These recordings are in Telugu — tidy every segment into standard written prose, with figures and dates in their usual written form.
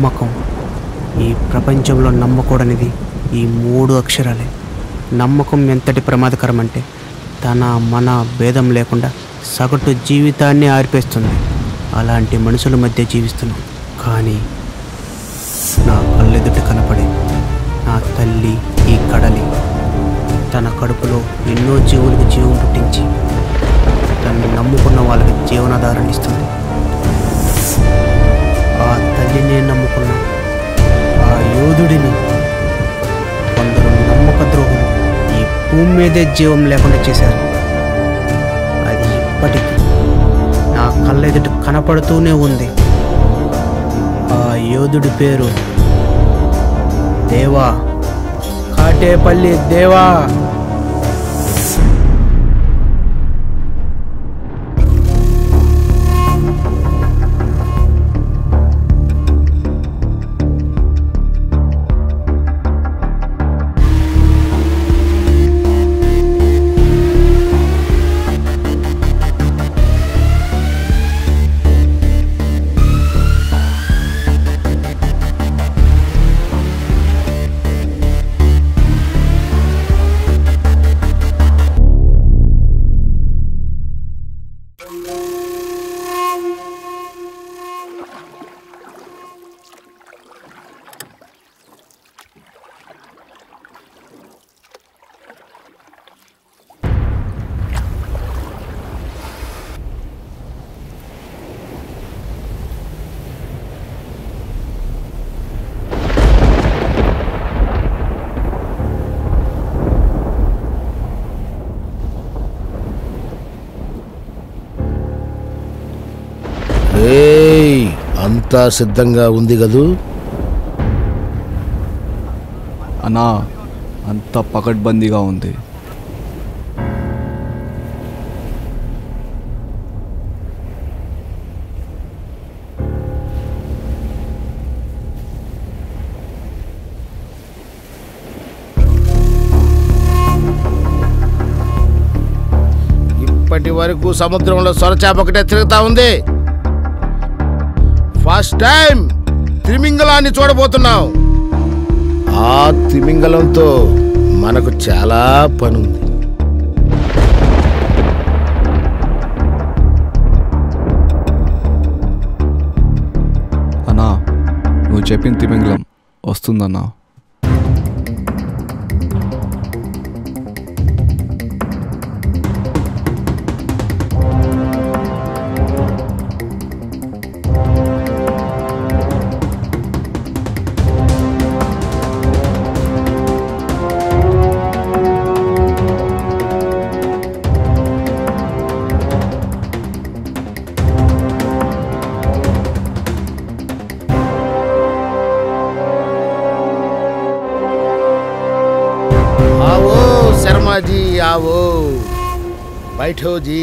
నమ్మకం. ఈ ప్రపంచంలో నమ్మకూడనిది ఈ 3 అక్షరాలే. నమ్మకం ఎంతటి ప్రమాదకరం అంటే తన మన భేదం లేకుండా సగటు జీవితాన్ని ఆర్పేస్తుంది. అలాంటి మనుషుల మధ్య జీవిస్తున్నాం. కానీ నా కళ్ళెదుట కనపడే నా తల్లి ఈ కడలి తన కడుపులో ఎన్నో జీవులకు జీవం పుట్టించి తనను నమ్ముకున్న వాళ్ళకి జీవనాధారణ ఇస్తుంది. ఆ తల్లిని నమ్ముకున్న ఆ యోధుడిని కొందరు నమ్మక ద్రోహులు ఈ భూమి మీదే జీవం లేకుండా చేశారు. అది ఇప్పటికీ నా కళ్ళెదుట కనపడుతూనే ఉంది. ఆ యోధుడి పేరు దేవా, కాటేపల్లి దేవా. అంతా సిద్ధంగా ఉంది కదూ? అన్నా, అంతా పకడ్బందీగా ఉంది. ఇప్పటి వరకు సముద్రంలో సొరచాప ఒకటే తిరుగుతా ఉంది. ఫస్ట్ టైం తిమింగలాన్ని చూడబోతున్నాం. ఆ తిమింగలంతో మనకు చాలా పనుంది. అన్నా, నువ్వు చెప్పిన తిమింగలం వస్తుందన్నా. जी आओ, बैठो जी।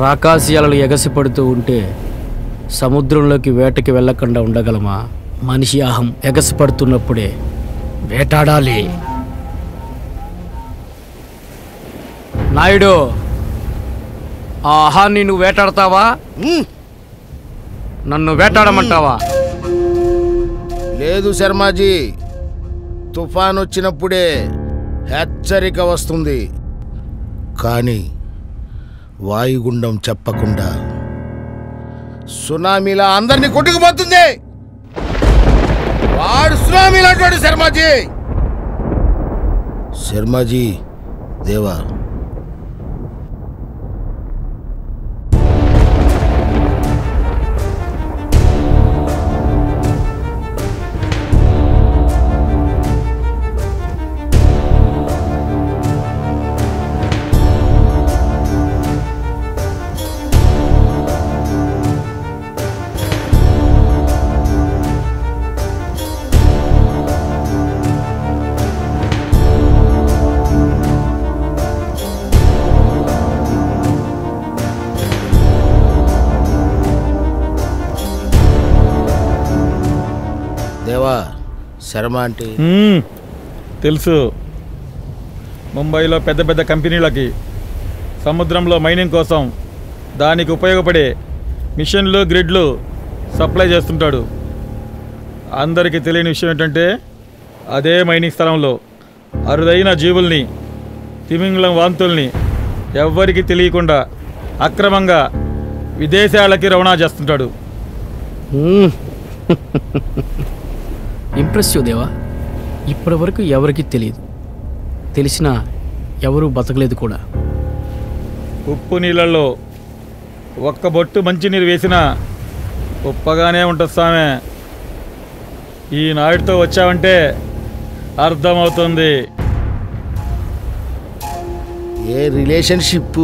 రాకాసి అలలు ఎగసిపడుతూ ఉంటే సముద్రంలోకి వేటకి వెళ్ళకుండా ఉండగలమా? మనిషి అహం ఎగసిపడుతున్నప్పుడే వేటాడాలి. నాయుడు, ఆ అహాన్ని నువ్వు వేటాడతావా? నన్ను వేటాడమంటావా? లేదు శర్మాజీ, తుఫాన్ వచ్చినప్పుడే హెచ్చరిక వస్తుంది, కానీ వాయుగుండం చెప్పకుండా సునామీలా అందరినీ కొట్టుకుపోతుంది. వాడు సునామీ లాంటి శర్మాజీ. శర్మాజీ దేవా, శర్మ అంటే తెలుసు. ముంబైలో పెద్ద పెద్ద కంపెనీలకి సముద్రంలో మైనింగ్ కోసం దానికి ఉపయోగపడే మిషన్లు గ్రిడ్లు సప్లై చేస్తుంటాడు. అందరికీ తెలియని విషయం ఏంటంటే అదే మైనింగ్ స్థలంలో అరుదైన జీవుల్ని, తిమింగలం వాంతుల్ని ఎవ్వరికి తెలియకుండా అక్రమంగా విదేశాలకి రవాణా చేస్తుంటాడు. ఇంప్రెసివ్ దేవా. ఇప్పటి వరకు ఎవరికి తెలియదు, తెలిసినా ఎవరూ బతకలేదు కూడా. ఉప్పు నీళ్ళల్లో ఒక్క బొట్టు మంచినీరు వేసినా ఉప్పగానే ఉంటుంది సామె. ఈ నాయుడితో వచ్చావంటే అర్థమవుతుంది. ఏ రిలేషన్షిప్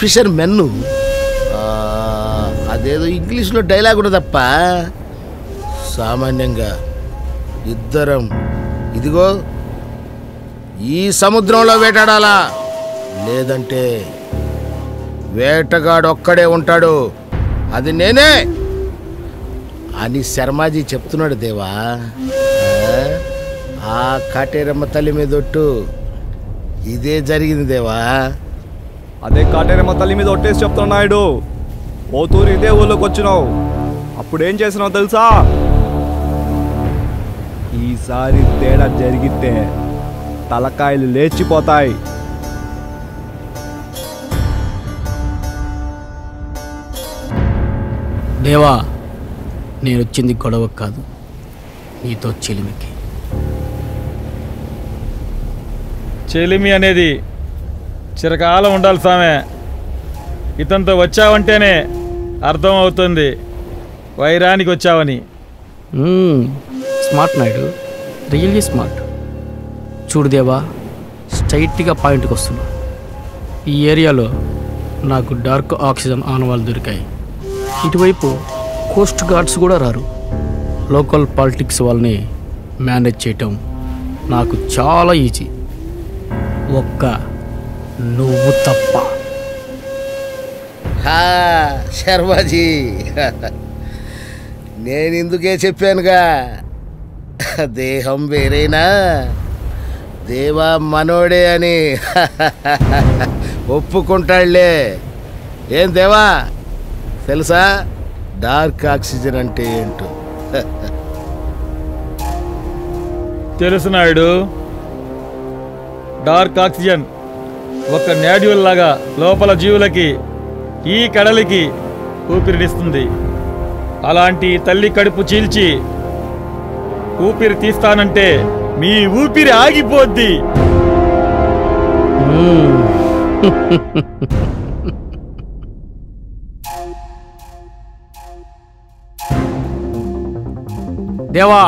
ఫిషర్ మెన్ను అదేదో ఇంగ్లీష్లో డైలాగ్ కూడా తప్ప సామాన్యంగా ఇద్దరం ఇదిగో ఈ సముద్రంలో వేటాడాలా, లేదంటే వేటగాడు ఒక్కడే ఉంటాడు, అది నేనే అని శర్మాజీ చెప్తున్నాడు దేవా. ఆ కాటేరమ్మ తల్లి మీద ఒట్టు, ఇదే జరిగింది దేవా. అదే కాటేరమ్మ తల్లి మీద ఒట్టేసి చెప్తున్నా నాయుడు. ఓ తూరు ఇదే ఊళ్ళోకి వచ్చినావు, అప్పుడేం చేసినావు తెలుసా? ఈసారి తేడా జరిగితే తలకాయలు లేచిపోతాయి. దేవా, నేను వచ్చింది గొడవ కాదు, నీతో చెలిమికి. చెలిమి అనేది చిరకాలం ఉండాలి సామె. ఇతనితో వచ్చావంటేనే అర్థం అవుతుంది వైరానికి వచ్చావని. Smart Naidu, really smart. చూడు దేవా, స్ట్రైట్గా పాయింట్కి వస్తున్నా. ఈ ఏరియాలో నాకు డార్క్ ఆక్సిజన్ ఆనవాళ్ళు దొరికాయి. ఇటువైపు కోస్ట్ గార్డ్స్ కూడా రారు. లోకల్ పాలిటిక్స్ వాళ్ళని మేనేజ్ చేయటం నాకు చాలా ఈజీ, ఒక్క నువ్వు తప్ప. శర్మాజీ, నేను ఇందుకే చెప్పానుగా, దేహం వేరేనా దేవా మనోడే అని. ఒప్పుకుంటాడులే. ఏం దేవా, తెలుసా డార్క్ ఆక్సిజన్ అంటే ఏంటో? తెలుసు నాయుడు. డార్క్ ఆక్సిజన్ ఒక నాడ్యూల్ లాగా లోపల జీవులకి, ఈ కడలికి ఊపిరినిస్తుంది. అలాంటి తల్లి కడుపు చీల్చి ఊపిరి తీస్తానంటే మీ ఊపిరి ఆగిపోద్ది. దేవా,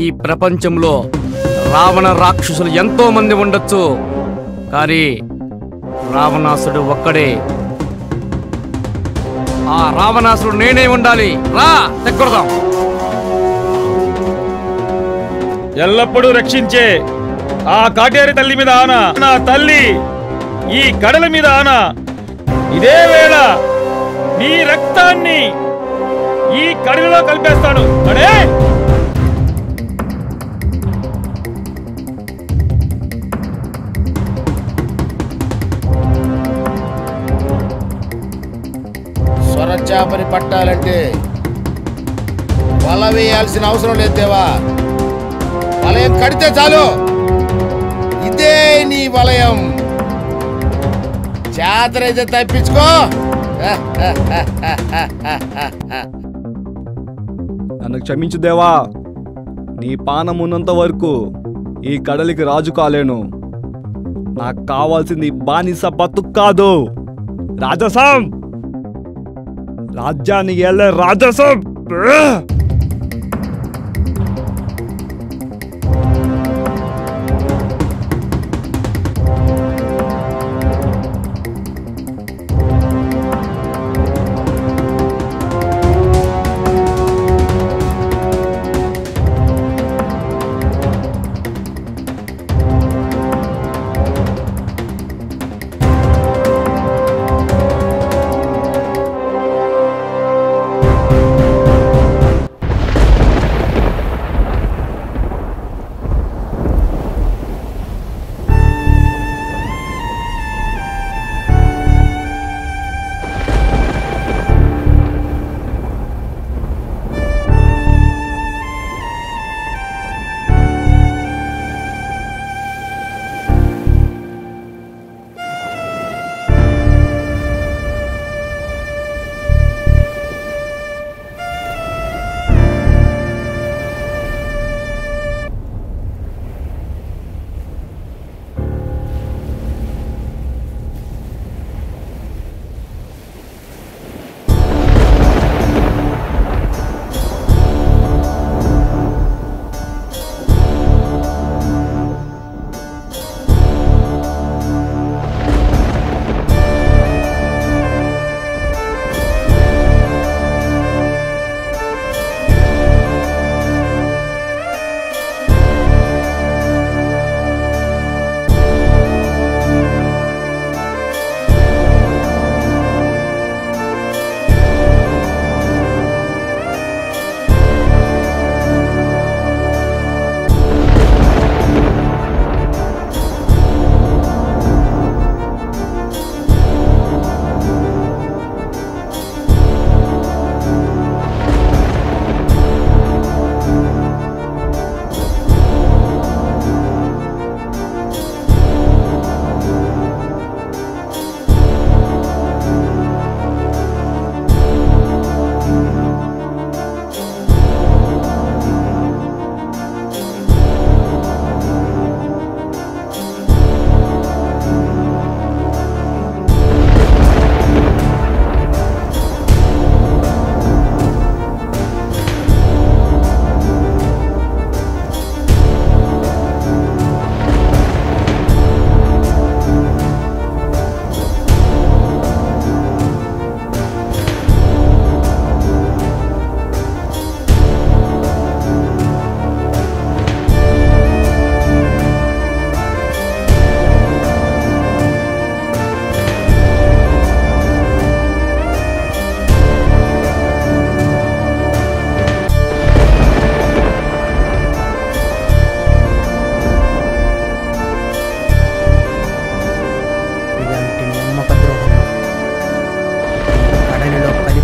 ఈ ప్రపంచంలో రావణ రాక్షసులు ఎంతో మంది ఉండొచ్చు, కానీ రావణాసుడు ఒక్కడే. ఆ రావణాసుడు నేనే ఉండాలి. రా దగ్గరదాం. ఎల్లప్పుడూ రక్షించే ఆ కాటేరి తల్లి మీద ఆన, నా తల్లి ఈ కడల మీద ఆన. ఇదే వేళ నీ రక్తాన్ని ఈ కడలిలో కలిపేస్తాను. అడే సొరచాపని పట్టాలంటే వల వేయాల్సిన అవసరం లేదు దేవా. వలయం కడితే చాలు, ఇదే నీ వలయం. జాతరైతే తప్పించుకో. నన్ను క్షమించు దేవా, నీ పానం ఉన్నంత వరకు ఈ కడలికి రాజు కాలేను. నాకు కావాల్సింది బానిస బతుకు కాదు, రాజసం. రాజ్యానికి వెళ్ళే రాజసం.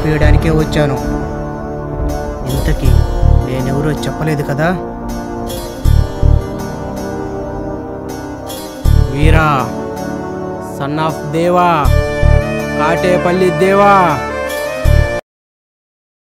చూపించడానికే వచ్చాను. ఇంతకీ నేనెవరో చెప్పలేదు కదా? వీరా, సన్ ఆఫ్ దేవా, కాటేపల్లి దేవా.